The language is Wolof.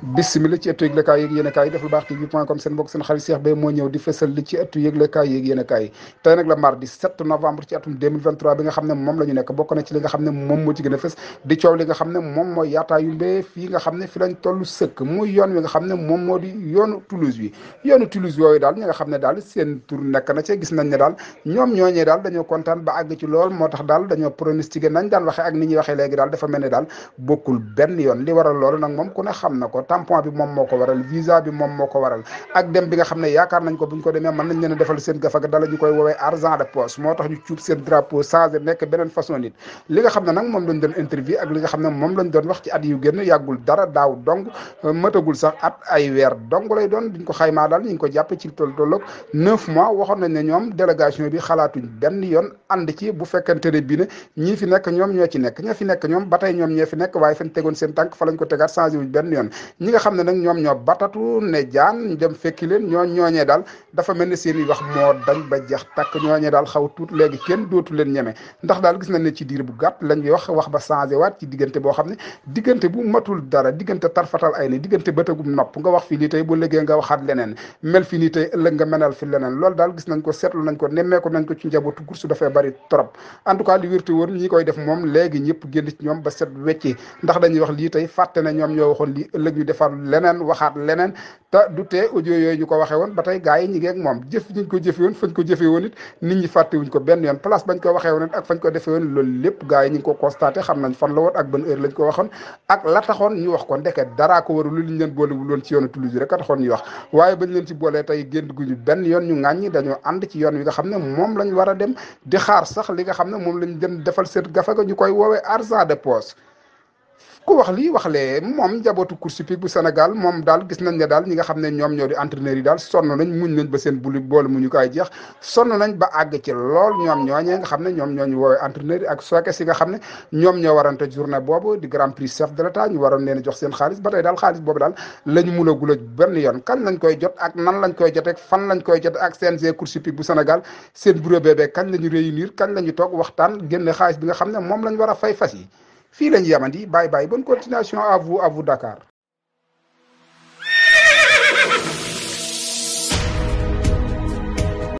bismillah ci ëttu yëglekaay yeeg yéenekaay yi def lu baax tv.com seen mbokk seen xarit Cheikh Beye moo ñëw di fësal li ci ëttu yëglekaay yeeg yéenekaay yi tey nag la mardi 7 novembre ci atum 2023 bi nga xam ne moom la ñu nekk bokk na ci li nga xam ne moom moo ci gën a fës di coow li nga xam ne moom mooy yaataayu mbee fii nga xam ne fi lañ toll sëkk muy yoon wi nga xam ne moom moo di yoonu Toulouse wi yoonu Toulouse yooyu daal ñi nga xam ne daal seen tur nekk na ci gis nañ ne daal ñoom ñooñee daal dañoo kontaan ba àgg ci lool moo tax daal dañoo pronostiqué nañ daan waxee ak ni ñuy waxee léegi daal dafa mel ne daal bokkul benn yoon li waral loolu nag moom ku ne xam na ko tampon bi moom moo ko waral visa bi moom moo ko waral ak dem bi nga xam ne yaakaar nañ ko buñ ko demee mën nañ leen a defal seen gafaga dala ñu koy woowee argent de poche moo tax ñu cuub seen drapeau changé nekk beneen façon nit li nga xam ne nag moom lañ doon interview ak li nga xam ne moom lañ doon wax ci at yu génn yàggul dara daaw dong matagul sax at ay weer dong lay doon duñ ko xaymaa daal ñu ngi ko jàppe ci tolloog 9 mois waxoon nañ ne ñoom délégation bi xalaatuñ benn yoon ànd ci bu fekkente ne bii ne ñii fi nekk ñoom ñoo ci nekk ña fi nekk ñoom ba tey ñoom ñee fi nekk waaye fañ tegoon seen tànk fa lañ ko tegaat changé wuñ benn yoon ñi nga xam ne nag ñoom ñoo batatu ne jaan ñu dem fekki leen ñooñee daal dafa mel ne seen i wax moo dañ ba jeex takk ñooñee daal xaw tuut léegi kenn dootu leen ñeme ndax daal gis nañ ne ci diir bu gàtt lañ wax ba changé waat ci diggante boo xam ne diggante bu matul dara diggante tarfatal ay ni diggante bëtagum nopp nga wax fii lii tey bu léegi nga waxaat leneen mel fi nii tey ëllëg nga menal fi leneen loolu daal gis nañ ko seetlu nañ ko nemmeeku nañ ko ci njabootu Course dafay bari trop en tout cas li wérte woon ñi koy def moom léegi ñëpp génn ci ñoom ba set wecci ndax dañuy wax lii tey fàtte na ñoom ñoo waxoon lii ëllëg ñu defar leneen waxaat leneen te du tee audio yooyu ñu ko waxee woon ba tey gars yi ñi ngi ak moom jëf ñu ko jëfe woon fañ ko jëfee woon it nit ñi fàttewuñ ko benn yoon place bañ ko waxee woon it ak fañ ko defee woon loolu lépp gars yi ñi ngi ko constaté xam nañ fan la woon ak ban heure lañ ko waxoon ak la taxoon ñu wax ko ndeke daraa ko waru lu liñ leen boolewul woon ci yoonu Toulouse rek a taxoon ñuy wax waaye bañ leen ci boolee tey génn guñu benn yoon ñu ŋàññi dañoo ànd ci yoon wi nga xam ne moom lañ war a dem di xaar sax li nga xam ne moom lañ dem defal seen gafaga ñu koy woowee argent de poche ku wax lii wax lee moom njabootu course hippique bu Sénégal moom daal gis nañ ne daal ñi nga xam ne ñoom ñoo di entraîneurs yi daal sonn nañ muñ nañ ba seen buli boole mu ñu koy jeex sonn nañ ba àgg ci lool ñoom ñooñee nga xam ne ñoom ñoo ñu woowee entraîneurs yi ak sooke si nga xam ne ñoom ñoo warante journée boobu di grand prix chef de l'état ñu waroon leen jox seen xaalis ba tey daal xaalis boobu daal la ñu mun a gula benn yoon kañ lañ koy jot ak nan lañ koy jotee fan lañ koy jotee ak CNG course hippique bu Sénégal seen bureau bébé kañ la ñu réunir kañ la ñu toog waxtaan génne xaalis bi nga xam ne moom lañ war a fay fas yi fii lañ yamandi bye bye bonne continuation à vous Dakar